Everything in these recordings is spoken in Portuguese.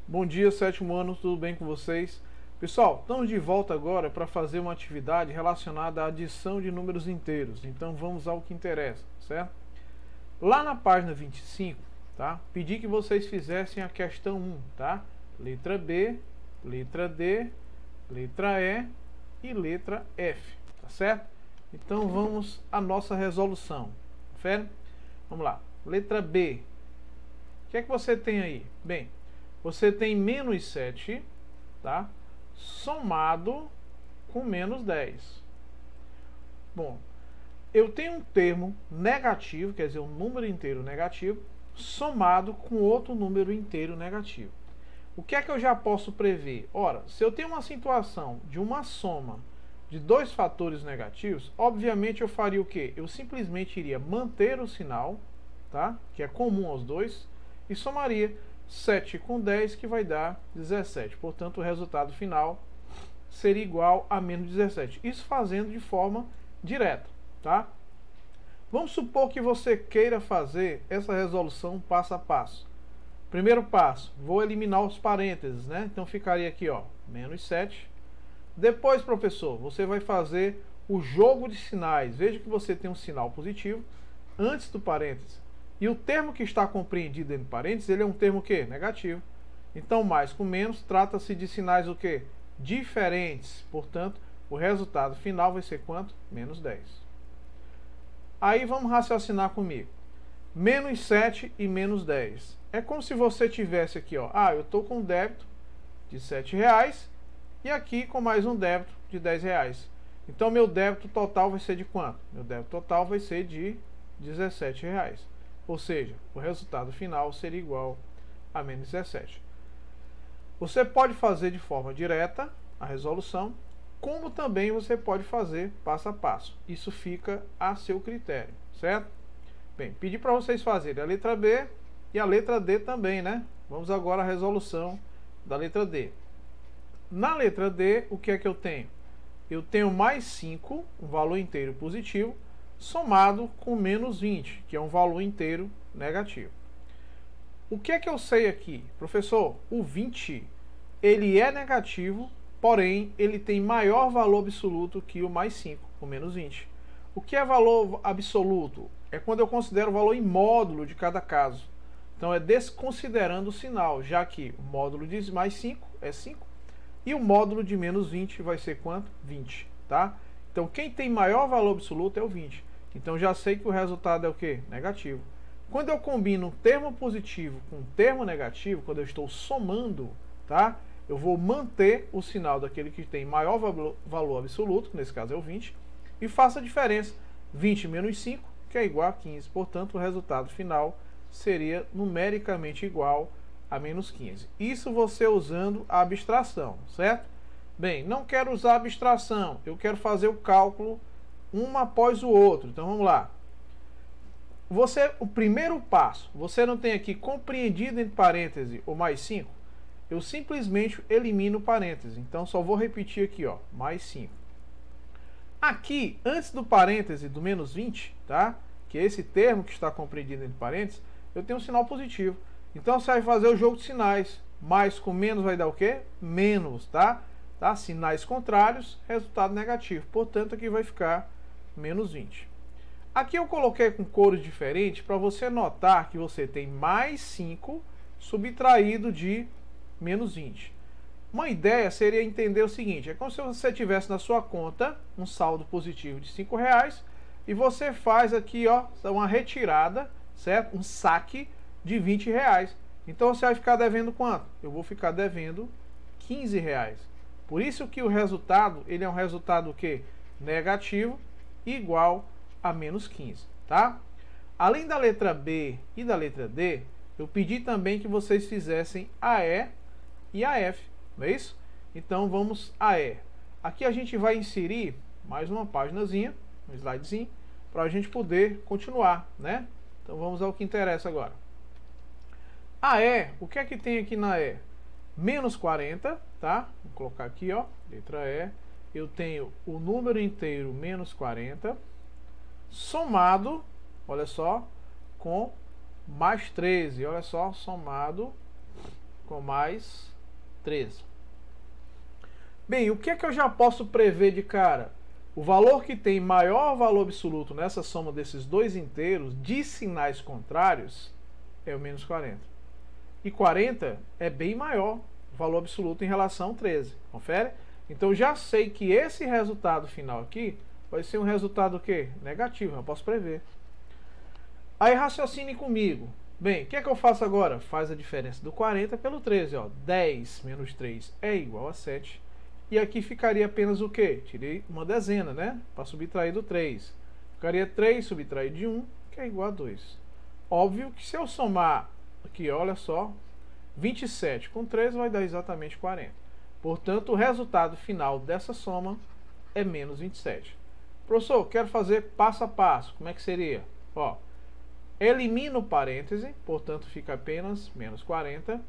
Bom dia, sétimo ano, tudo bem com vocês? Pessoal, estamos de volta agora para fazer uma atividade relacionada à adição de números inteiros. Então vamos ao que interessa, certo? Lá na página 25, tá? Pedi que vocês fizessem a questão 1, tá? Letra B, letra D, letra E e letra F, tá certo? Então vamos à nossa resolução. Confere? Vamos lá. Letra B. O que é que você tem aí? Bem, você tem menos 7, tá? Somado com menos 10. Bom, eu tenho um termo negativo, quer dizer, um número inteiro negativo, somado com outro número inteiro negativo. O que é que eu já posso prever? Ora, se eu tenho uma situação de uma soma de dois fatores negativos, obviamente eu faria o quê? Eu simplesmente iria manter o sinal, tá? Que é comum aos dois, e somaria 7 com 10, que vai dar 17. Portanto, o resultado final seria igual a menos 17. Isso fazendo de forma direta, tá? Vamos supor que você queira fazer essa resolução passo a passo. Primeiro passo, vou eliminar os parênteses, né? Então ficaria aqui, ó, menos 7. Depois, professor, você vai fazer o jogo de sinais. Veja que você tem um sinal positivo antes do parêntese. E o termo que está compreendido entre parênteses, ele é um termo o quê? Negativo. Então, mais com menos, trata-se de sinais o quê? Diferentes. Portanto, o resultado final vai ser quanto? Menos 10. Aí vamos raciocinar comigo. Menos 7 e menos 10. É como se você tivesse aqui, ó. Eu estou com um débito de R$7 e aqui com mais um débito de R$10. Então, meu débito total vai ser de quanto? Meu débito total vai ser de R$17. Ou seja, o resultado final seria igual a menos 17. Você pode fazer de forma direta a resolução, como também você pode fazer passo a passo. Isso fica a seu critério, certo? Bem, pedi para vocês fazerem a letra B e a letra D também, né? Vamos agora à resolução da letra D. Na letra D, o que é que eu tenho? Eu tenho mais 5, um valor inteiro positivo, somado com menos 20, que é um valor inteiro negativo. O que é que eu sei aqui? Professor, o 20, ele é negativo, porém, ele tem maior valor absoluto que o mais 5, o menos 20. O que é valor absoluto? É quando eu considero o valor em módulo de cada caso. Então, é desconsiderando o sinal, já que o módulo de mais 5 é 5, e o módulo de menos 20 vai ser quanto? 20, tá? Então, quem tem maior valor absoluto é o 20. Então, já sei que o resultado é o quê? Negativo. Quando eu combino um termo positivo com um termo negativo, quando eu estou somando, tá? Eu vou manter o sinal daquele que tem maior valor absoluto, que nesse caso é o 20, e faço a diferença. 20 menos 5, que é igual a 15. Portanto, o resultado final seria numericamente igual a menos 15. Isso você usando a abstração, certo? Bem, não quero usar abstração, eu quero fazer o cálculo um após o outro. Então vamos lá. O primeiro passo, você não tem aqui compreendido entre parênteses o mais 5? Eu simplesmente elimino o parêntese. Então só vou repetir aqui, ó, mais 5. Aqui, antes do parêntese do menos 20, tá? Que é esse termo que está compreendido entre parênteses, eu tenho um sinal positivo. Então você vai fazer o jogo de sinais. Mais com menos vai dar o quê? Menos, tá? Sinais contrários, resultado negativo. Portanto, aqui vai ficar menos 20. Aqui eu coloquei com cores diferentes para você notar que você tem mais 5 subtraído de menos 20. Uma ideia seria entender o seguinte: é como se você tivesse na sua conta um saldo positivo de R$5 e você faz aqui, ó, uma retirada, certo? Um saque de R$20. Então você vai ficar devendo quanto? Eu vou ficar devendo R$15. Por isso que o resultado, ele é um resultado o quê? Negativo, igual a menos 15, tá? Além da letra B e da letra D, eu pedi também que vocês fizessem a E e a F, não é isso? Então vamos a E. Aqui a gente vai inserir mais uma paginazinha, um slidezinho, para a gente poder continuar, né? Então vamos ao que interessa agora. A E, o que é que tem aqui na E? Menos 40, tá? Vou colocar aqui, ó, letra E. Eu tenho o número inteiro menos 40, somado, olha só, com mais 13. Olha só, somado com mais 13. Bem, o que é que eu já posso prever de cara? O valor que tem maior valor absoluto nessa soma desses dois inteiros de sinais contrários é o menos 40. E 40 é bem maior o valor absoluto em relação ao 13. Confere? Então já sei que esse resultado final aqui vai ser um resultado o quê? Negativo, eu posso prever. Aí raciocine comigo. Bem, o que é que eu faço agora? Faz a diferença do 40 pelo 13. Ó. 10 menos 3 é igual a 7. E aqui ficaria apenas o quê? Tirei uma dezena, né? Para subtrair do 3. Ficaria 3 subtraído de 1, que é igual a 2. Óbvio que se eu somar aqui, olha só, 27 com 3 vai dar exatamente 40. Portanto, o resultado final dessa soma é menos 27. Professor, quero fazer passo a passo. Como é que seria? Ó, elimina o parêntese, portanto fica apenas menos 40.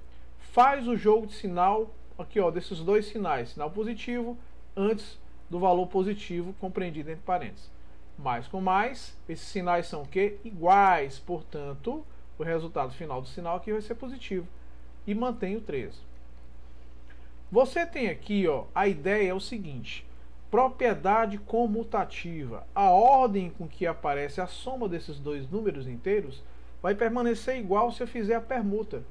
Faz o jogo de sinal aqui, ó, desses dois sinais, sinal positivo antes do valor positivo compreendido entre parênteses. Mais com mais, esses sinais são o quê? Iguais, portanto, o resultado final do sinal aqui vai ser positivo. E mantém o 13. Você tem aqui, ó, a ideia é o seguinte: propriedade comutativa. A ordem com que aparece a soma desses dois números inteiros vai permanecer igual se eu fizer a permuta.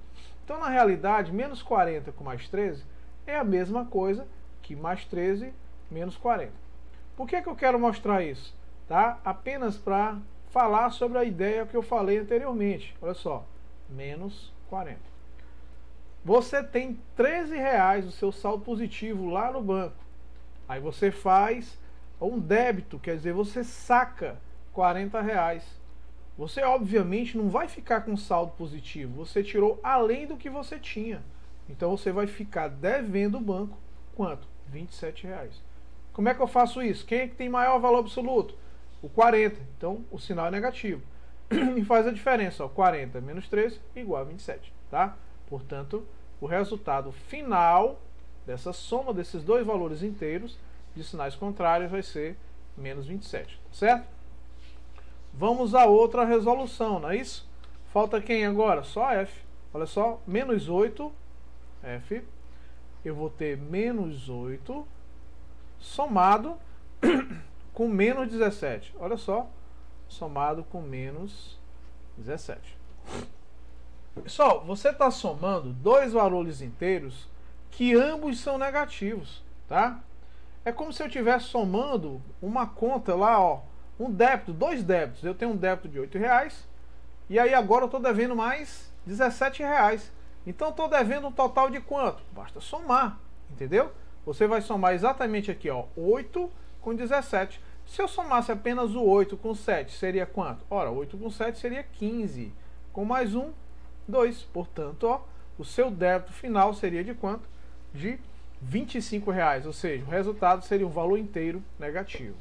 Então, na realidade, menos 40 com mais 13 é a mesma coisa que mais 13 menos 40. Por que eu quero mostrar isso? Tá? Apenas para falar sobre a ideia que eu falei anteriormente. Olha só, menos 40. Você tem R$13 o seu saldo positivo lá no banco. Aí você faz um débito, quer dizer, você saca R$40. Você obviamente não vai ficar com saldo positivo, você tirou além do que você tinha. Então você vai ficar devendo o banco quanto? R$27. Como é que eu faço isso? Quem é que tem maior valor absoluto? O 40. Então o sinal é negativo. E faz a diferença, ó, 40 menos 13 igual a 27, tá? Portanto, o resultado final dessa soma desses dois valores inteiros de sinais contrários vai ser menos 27, certo? Vamos a outra resolução, não é isso? Falta quem agora? Só F. Olha só, menos 8, F. Eu vou ter menos 8 somado com menos 17. Olha só, somado com menos 17. Pessoal, você está somando dois valores inteiros que ambos são negativos, tá? É como se eu estivesse somando uma conta lá, ó, um débito, dois débitos. Eu tenho um débito de R$8 e aí agora eu estou devendo mais R$17. Então estou devendo um total de quanto? Basta somar, entendeu? Você vai somar exatamente aqui, ó, 8 com 17. Se eu somasse apenas o 8 com 7, seria quanto? Ora, 8 com 7 seria 15. Com mais 1, 2. Portanto, ó, o seu débito final seria de quanto? De R$25, ou seja, o resultado seria um valor inteiro negativo.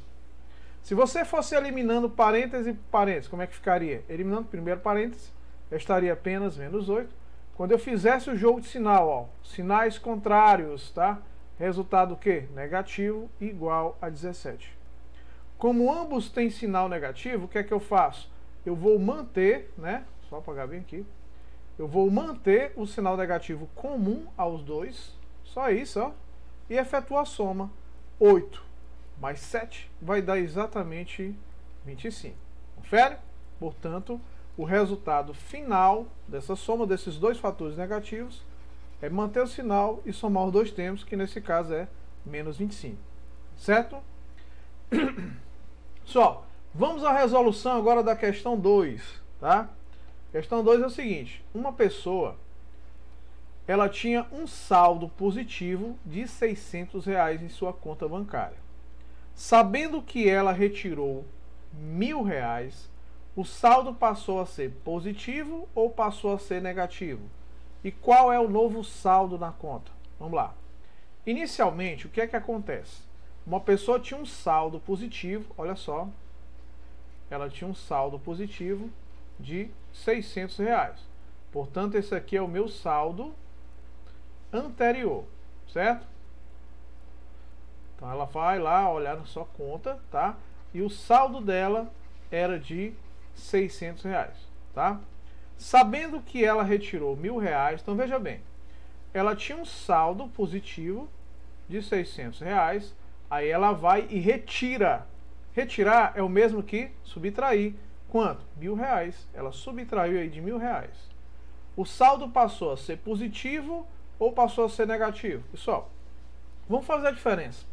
Se você fosse eliminando parênteses e parênteses, como é que ficaria? Eliminando o primeiro parênteses, eu estaria apenas menos 8. Quando eu fizesse o jogo de sinal, ó, sinais contrários, tá? Resultado o quê? Negativo igual a 17. Como ambos têm sinal negativo, o que é que eu faço? Eu vou manter, né? Só apagar bem aqui. Eu vou manter o sinal negativo comum aos dois, só isso, ó, e efetuar a soma. 8 mais 7 vai dar exatamente 25. Confere? Portanto, o resultado final dessa soma desses dois fatores negativos é manter o sinal e somar os dois termos, que nesse caso é menos 25. Certo? Pessoal, vamos à resolução agora da questão 2, tá? Questão 2 é o seguinte: uma pessoa, ela tinha um saldo positivo de R$600 em sua conta bancária. Sabendo que ela retirou R$1.000, o saldo passou a ser positivo ou passou a ser negativo? E qual é o novo saldo na conta? Vamos lá. Inicialmente, o que é que acontece? Uma pessoa tinha um saldo positivo, olha só, ela tinha um saldo positivo de R$600. Portanto, esse aqui é o meu saldo anterior, certo? Então ela vai lá olhar na sua conta, tá? E o saldo dela era de R$600, tá? Sabendo que ela retirou R$1.000, então veja bem, ela tinha um saldo positivo de R$600. Aí ela vai e retira. Retirar é o mesmo que subtrair. Quanto? R$1.000. Ela subtraiu aí de R$1.000. O saldo passou a ser positivo ou passou a ser negativo? Pessoal, vamos fazer a diferença.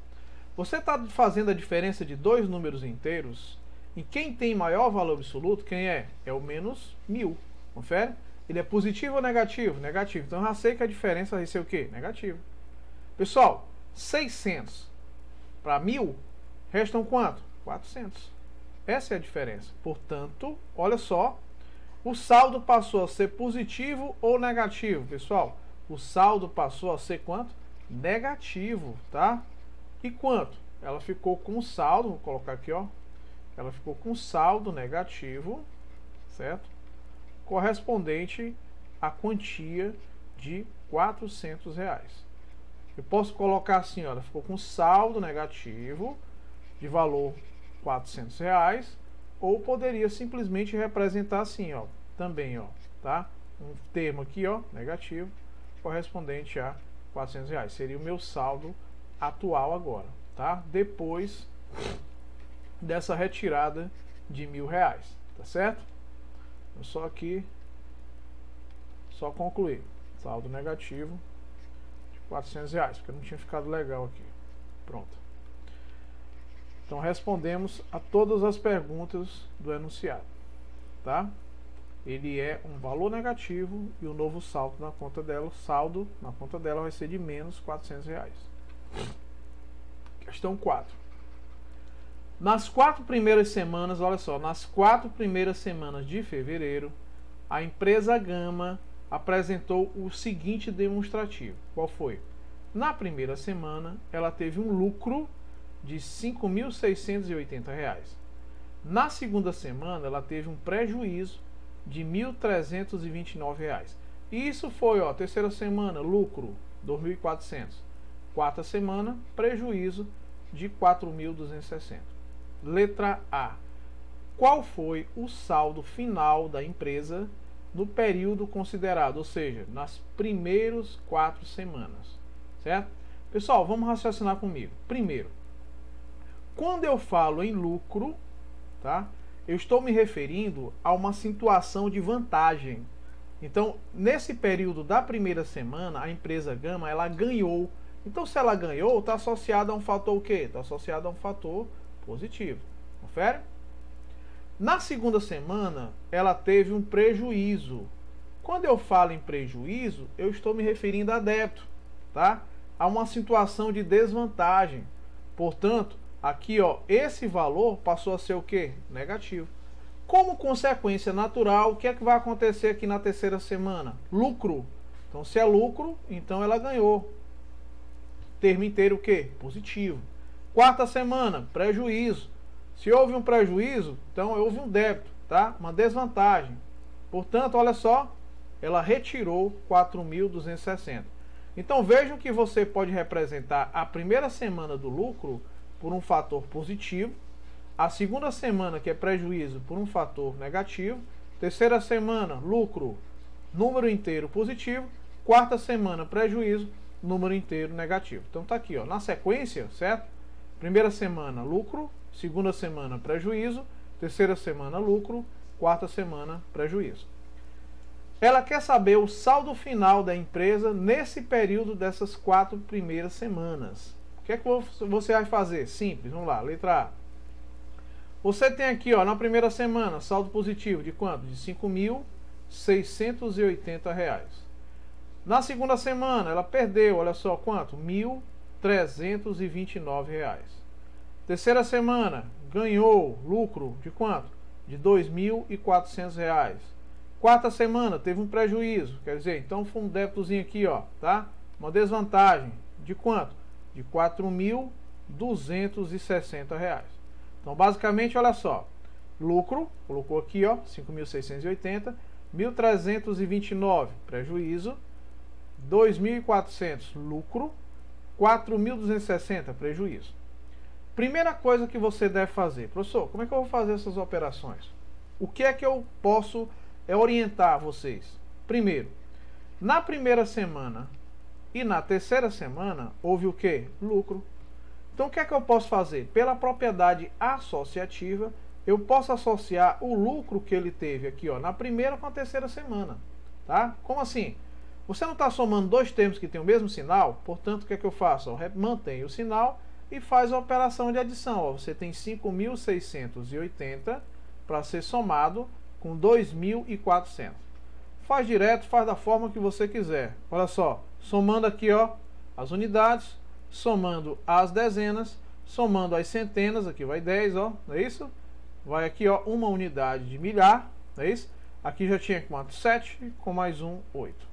Você está fazendo a diferença de dois números inteiros, e quem tem maior valor absoluto, quem é? É o menos 1.000. Confere? Ele é positivo ou negativo? Negativo. Então já sei que a diferença vai ser o quê? Negativo. Pessoal, 600 para 1.000, restam quanto? 400. Essa é a diferença. Portanto, olha só, o saldo passou a ser positivo ou negativo, pessoal? O saldo passou a ser quanto? Negativo, tá? E quanto? Ela ficou com saldo, vou colocar aqui, ó. Ela ficou com saldo negativo, certo? Correspondente à quantia de R$400. Eu posso colocar assim, ó, ela ficou com saldo negativo de valor R$400, ou poderia simplesmente representar assim, ó, também, ó, tá? Um termo aqui, ó, negativo, correspondente a R$400. Seria o meu saldo atual agora, tá? Depois dessa retirada de R$1.000, tá certo? Eu só aqui, só concluir. Saldo negativo de R$400, porque não tinha ficado legal aqui. Pronto. Então respondemos a todas as perguntas do enunciado, tá? Ele é um valor negativo e o novo saldo na conta dela vai ser de menos R$400. Questão 4. Nas 4 primeiras semanas, olha só, nas 4 primeiras semanas de fevereiro, a empresa Gama apresentou o seguinte demonstrativo. Qual foi? Na primeira semana, ela teve um lucro de R$ 5.680. Na segunda semana, ela teve um prejuízo de R$ 1.329. E isso foi, ó, terceira semana, lucro R$ 2.400. Quarta semana, prejuízo de R$ 4.260. Letra A. Qual foi o saldo final da empresa no período considerado, ou seja, nas primeiras 4 semanas, certo? Pessoal, vamos raciocinar comigo. Primeiro, quando eu falo em lucro, tá? Eu estou me referindo a uma situação de vantagem. Então, nesse período da primeira semana, a empresa Gama, ela ganhou. Então, se ela ganhou, está associado a um fator o quê? Está associado a um fator positivo. Confere? Na segunda semana, ela teve um prejuízo. Quando eu falo em prejuízo, eu estou me referindo a débito, tá? A uma situação de desvantagem. Portanto, aqui, ó, esse valor passou a ser o quê? Negativo. Como consequência natural, o que é que vai acontecer aqui na terceira semana? Lucro. Então, se é lucro, então ela ganhou. Termo inteiro o quê? Positivo. Quarta semana, prejuízo. Se houve um prejuízo, então houve um débito, tá? Uma desvantagem. Portanto, olha só, ela retirou 4.260. Então, vejam que você pode representar a primeira semana do lucro por um fator positivo, a segunda semana, que é prejuízo, por um fator negativo, terceira semana, lucro, número inteiro positivo, quarta semana, prejuízo, número inteiro negativo. Então tá aqui, ó, na sequência, certo? Primeira semana, lucro, segunda semana, prejuízo, terceira semana, lucro, quarta semana, prejuízo. Ela quer saber o saldo final da empresa nesse período dessas 4 primeiras semanas. O que é que você vai fazer? Simples, vamos lá, letra A. Você tem aqui, ó, na primeira semana, saldo positivo de quanto? De R$ 5.680. Na segunda semana, ela perdeu, olha só, quanto? R$ 1.329. Terceira semana, ganhou lucro de quanto? De R$ 2.400. Quarta semana, teve um prejuízo, quer dizer, então foi um débitozinho aqui, ó, tá? Uma desvantagem de quanto? De R$ 4.260. Então, basicamente, olha só, lucro, colocou aqui, ó, 5.680, 1.329, prejuízo, 2.400, lucro, 4.260, prejuízo. Primeira coisa que você deve fazer, professor, como é que eu vou fazer essas operações? O que é que eu posso orientar vocês? Primeiro, na primeira semana, E na terceira semana houve o quê? Lucro. Então o que é que eu posso fazer? Pela propriedade associativa, eu posso associar o lucro que ele teve aqui, ó, na primeira com a terceira semana. Tá? Como assim? Você não está somando dois termos que têm o mesmo sinal, portanto, o que é que eu faço? Mantenho o sinal e faz a operação de adição. Ó, você tem 5.680 para ser somado com 2.400. Faz direto, faz da forma que você quiser. Olha só, somando aqui, ó, as unidades, somando as dezenas, somando as centenas, aqui vai 10, ó, não é isso? Vai aqui, ó, uma unidade de milhar, não é isso? Aqui já tinha quanto? 7, com mais 1, 8.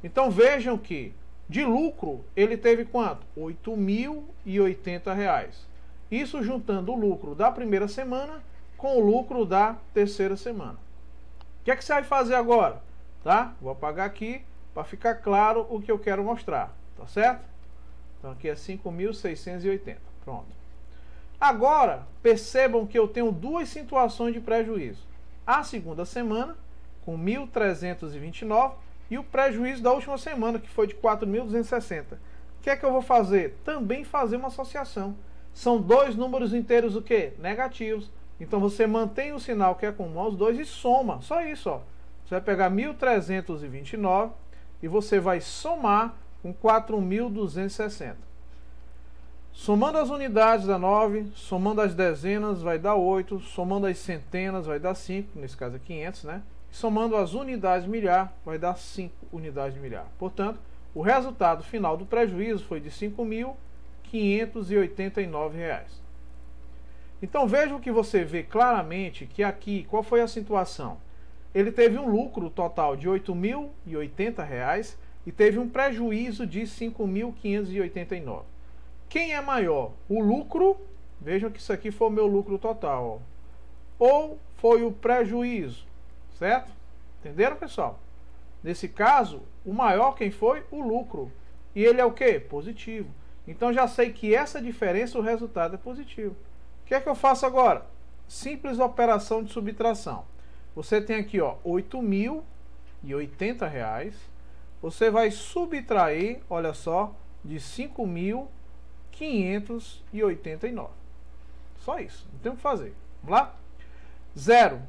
Então vejam que de lucro ele teve quanto? R$ 8.080. Isso juntando o lucro da primeira semana com o lucro da terceira semana. O que é que você vai fazer agora? Tá? Vou apagar aqui para ficar claro o que eu quero mostrar. Tá certo? Então aqui é 5.680. Pronto. Agora percebam que eu tenho duas situações de prejuízo. A segunda semana com 1.329 e o prejuízo da última semana, que foi de 4.260. O que é que eu vou fazer? Também fazer uma associação. São dois números inteiros o quê? Negativos. Então você mantém o sinal que é comum aos dois e soma. Só isso, ó. Você vai pegar 1.329 e você vai somar com 4.260. Somando as unidades dá 9, somando as dezenas vai dar 8, somando as centenas vai dar 5, nesse caso é 500, né? Somando as unidades de milhar, vai dar 5 unidades de milhar. Portanto, o resultado final do prejuízo foi de R$ 5.589. Então vejam que você vê claramente que aqui, qual foi a situação? Ele teve um lucro total de R$ 8.080 e teve um prejuízo de R$ 5.589. Quem é maior? O lucro, vejam que isso aqui foi o meu lucro total, ó, ou foi o prejuízo? Certo? Entenderam, pessoal? Nesse caso, o maior quem foi? O lucro. E ele é o quê? Positivo. Então já sei que essa diferença, o resultado é positivo. O que é que eu faço agora? Simples operação de subtração. Você tem aqui, ó, R$ 8.080. Você vai subtrair, olha só, de 5.589. Só isso. Não tem o que fazer. Vamos lá? 0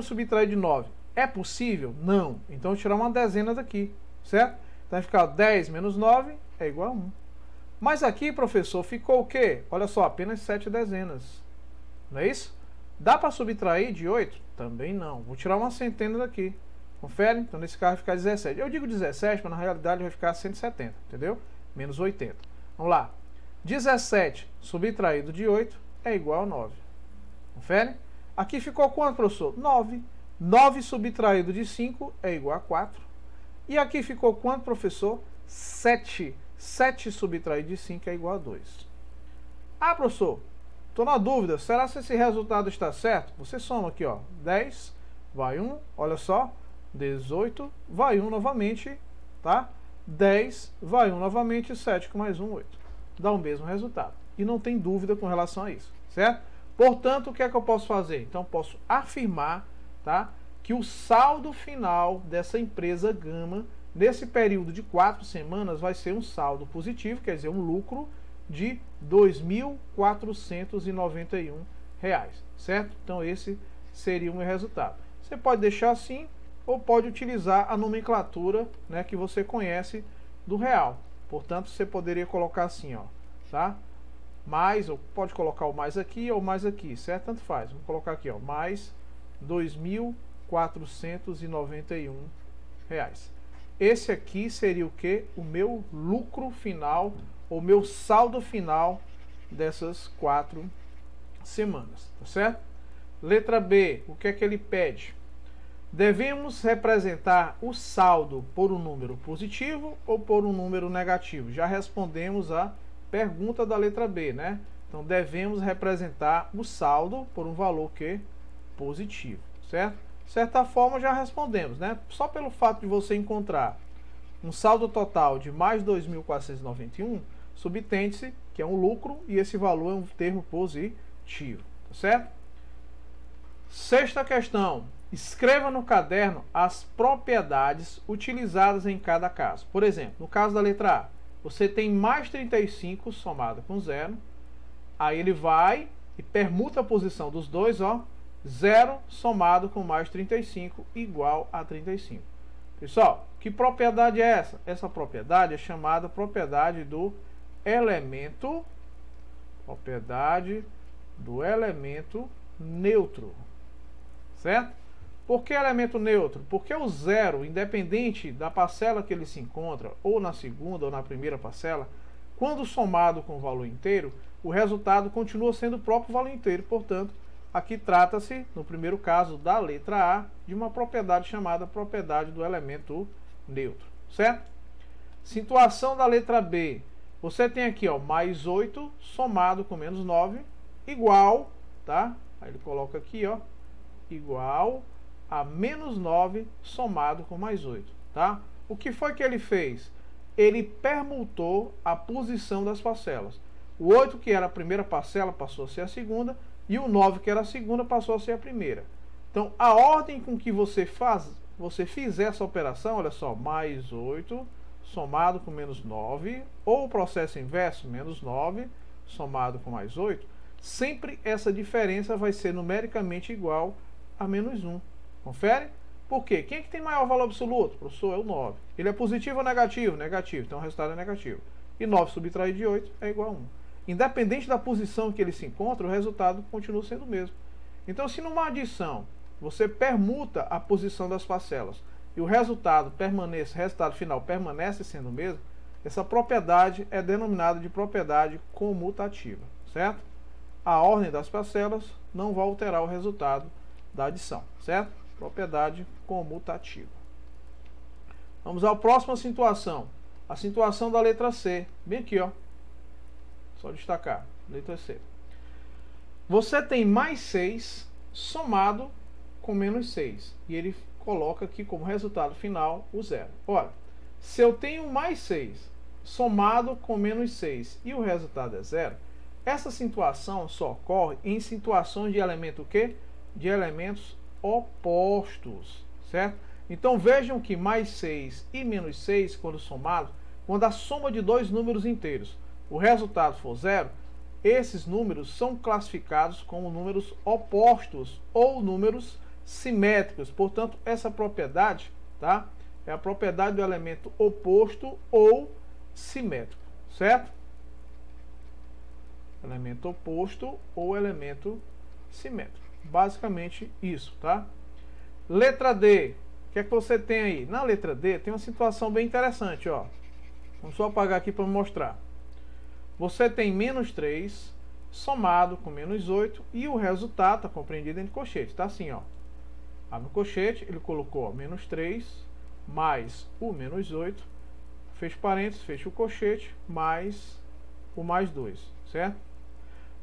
subtrair de 9. É possível? Não. Então, eu vou tirar uma dezena daqui, certo? Então, vai ficar 10 menos 9 é igual a 1. Mas aqui, professor, ficou o quê? Olha só, apenas 7 dezenas. Não é isso? Dá para subtrair de 8? Também não. Vou tirar uma centena daqui. Confere? Então, nesse caso vai ficar 17. Eu digo 17, mas na realidade vai ficar 170, entendeu? Menos 80. Vamos lá. 17 subtraído de 8 é igual a 9. Confere? Aqui ficou quanto, professor? 9. 9 subtraído de 5 é igual a 4. E aqui ficou quanto, professor? 7. 7 subtraído de 5 é igual a 2. Ah, professor, estou na dúvida. Será que esse resultado está certo? Você soma aqui, ó. 10, vai 1, olha só. 18, vai 1 novamente, tá? 10, vai 1 novamente, 7 com mais 1, 8. Dá o mesmo resultado. E não tem dúvida com relação a isso, certo? Portanto, o que é que eu posso fazer? Então, posso afirmar, tá, que o saldo final dessa empresa Gama, nesse período de 4 semanas, vai ser um saldo positivo, quer dizer, um lucro de R$ 2.491, certo? Então, esse seria o meu resultado. Você pode deixar assim, ou pode utilizar a nomenclatura, né, que você conhece do real. Portanto, você poderia colocar assim, ó, tá? Mais, ou pode colocar o mais aqui ou mais aqui, certo? Tanto faz. Vamos colocar aqui, ó, mais R$ 2.491. Esse aqui seria o que? O meu lucro final, ou meu saldo final dessas 4 semanas, tá certo? Letra B, o que é que ele pede? Devemos representar o saldo por um número positivo ou por um número negativo? Já respondemos a pergunta da letra B, né? Então, devemos representar o saldo por um valor que positivo, certo? De certa forma, já respondemos, né? Só pelo fato de você encontrar um saldo total de mais 2.491, subtende-se que é um lucro e esse valor é um termo positivo, tá certo? Sexta questão. Escreva no caderno as propriedades utilizadas em cada caso. Por exemplo, no caso da letra A, você tem mais 35 somado com 0. Aí ele vai e permuta a posição dos dois, ó. 0 somado com mais 35 igual a 35. Pessoal, que propriedade é essa? Essa propriedade é chamada propriedade do elemento, neutro. Certo? Por que elemento neutro? Porque o zero, independente da parcela que ele se encontra, ou na segunda ou na primeira parcela, quando somado com o valor inteiro, o resultado continua sendo o próprio valor inteiro. Portanto, aqui trata-se, no primeiro caso da letra A, de uma propriedade chamada propriedade do elemento neutro. Certo? Situação da letra B. Você tem aqui, ó, mais 8 somado com menos 9, igual, tá? Aí ele coloca aqui, ó, igual a menos 9 somado com mais 8, tá? O que foi que ele fez? Ele permutou a posição das parcelas. O 8, que era a primeira parcela, passou a ser a segunda, e o 9, que era a segunda, passou a ser a primeira. Então, a ordem com que você fizer essa operação, olha só, mais 8 somado com menos 9, ou o processo inverso, menos 9 somado com mais 8, sempre essa diferença vai ser numericamente igual a menos 1. Confere? Por quê? Quem é que tem maior valor absoluto? Professor, é o 9. Ele é positivo ou negativo? Negativo. Então o resultado é negativo. E 9 subtraído de 8 é igual a 1. Independente da posição que ele se encontra, o resultado continua sendo o mesmo. Então, se numa adição você permuta a posição das parcelas e o resultado final permanece sendo o mesmo, essa propriedade é denominada de propriedade comutativa. Certo? A ordem das parcelas não vai alterar o resultado da adição. Certo? Propriedade comutativa. Vamos à próxima situação. A situação da letra C. Bem aqui, ó. Só destacar. Letra C. Você tem mais 6 somado com menos 6. E ele coloca aqui como resultado final o 0. Ora, se eu tenho mais 6 somado com menos 6 e o resultado é 0, essa situação só ocorre em situações de elemento o quê? De elementos opostos, certo? Então vejam que mais 6 e menos 6, quando somados, quando a soma de dois números inteiros, o resultado for 0, esses números são classificados como números opostos ou números simétricos. Portanto, essa propriedade, tá, é a propriedade do elemento oposto ou simétrico, certo? Elemento oposto ou elemento simétrico. Basicamente isso, tá? Letra D. O que é que você tem aí? Na letra D tem uma situação bem interessante, ó. Vamos só apagar aqui para mostrar. Você tem menos 3 somado com menos 8 e o resultado está compreendido entre colchetes. Tá assim, ó. Abre o colchete, ele colocou ó, menos 3 mais o menos 8, fecha parênteses, fecha o colchete, mais o mais 2, certo?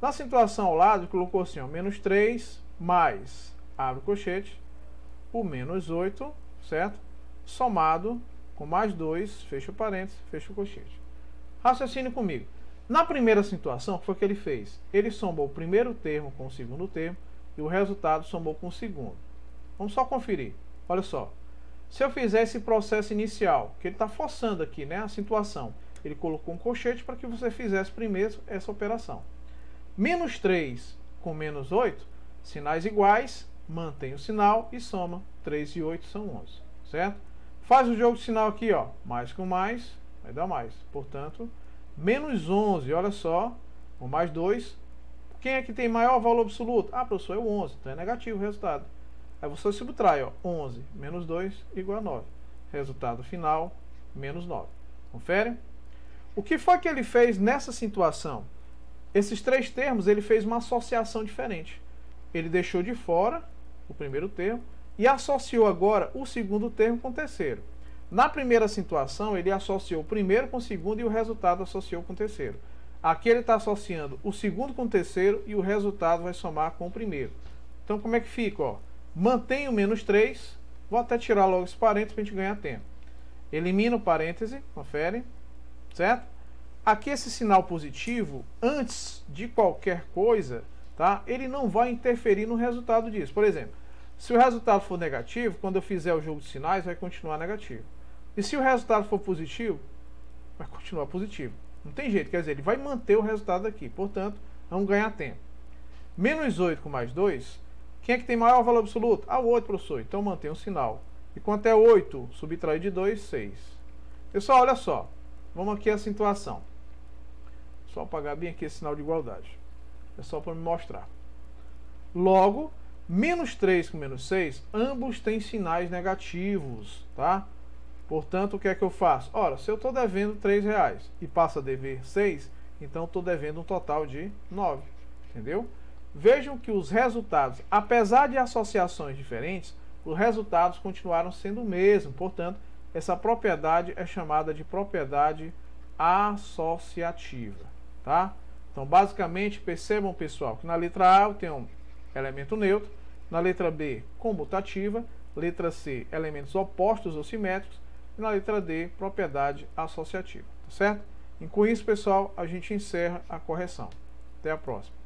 Na situação ao lado, ele colocou assim, ó, menos 3 mais, abre o colchete, o menos 8, certo? Somado com mais 2, fecha o parênteses, fecha o colchete. Raciocine comigo. Na primeira situação, o que foi que ele fez? Ele somou o primeiro termo com o segundo termo e o resultado somou com o segundo. Vamos só conferir. Olha só. Se eu fizer esse processo inicial, que ele está forçando aqui, né, a situação, ele colocou um colchete para que você fizesse primeiro essa operação. Menos 3 com menos 8, sinais iguais, mantém o sinal e soma. 3 e 8 são 11, certo? Faz o jogo de sinal aqui, ó. Mais com mais, vai dar mais. Portanto, menos 11, olha só, com mais 2. Quem é que tem maior valor absoluto? Ah, professor, é o 11, então é negativo o resultado. Aí você subtrai, ó, 11 menos 2 igual a 9. Resultado final, menos 9. Confere? O que foi que ele fez nessa situação? Esses três termos, ele fez uma associação diferente. Ele deixou de fora o primeiro termo e associou agora o segundo termo com o terceiro. Na primeira situação, ele associou o primeiro com o segundo e o resultado associou com o terceiro. Aqui ele está associando o segundo com o terceiro e o resultado vai somar com o primeiro. Então, como é que fica? Ó? Mantém o menos 3. Vou até tirar logo esse parênteses para a gente ganhar tempo. Elimina o parêntese, confere, certo? Aqui esse sinal positivo, antes de qualquer coisa, tá? Ele não vai interferir no resultado disso. Por exemplo, Se o resultado for negativo, quando eu fizer o jogo de sinais, vai continuar negativo. E se o resultado for positivo, vai continuar positivo. Não tem jeito, quer dizer, ele vai manter o resultado aqui. Portanto, vamos ganhar tempo. Menos 8 com mais 2, quem é que tem maior valor absoluto? Ah, o 8, professor. Então mantém o sinal. E quanto é 8 subtraído de 2? 6. Pessoal, olha só. Vamos aqui à situação. Só apagar bem aqui esse sinal de igualdade. É só para me mostrar. Logo, menos 3 com menos 6, ambos têm sinais negativos, tá? Portanto, o que é que eu faço? Ora, se eu estou devendo R$3 e passo a dever 6, então estou devendo um total de 9. Entendeu? Vejam que os resultados, apesar de associações diferentes, os resultados continuaram sendo o mesmo. Portanto, essa propriedade é chamada de propriedade associativa, tá? Então, basicamente, percebam, pessoal, que na letra A eu tenho um elemento neutro, na letra B, comutativa, letra C, elementos opostos ou simétricos, e na letra D, propriedade associativa, tá certo? E com isso, pessoal, a gente encerra a correção. Até a próxima.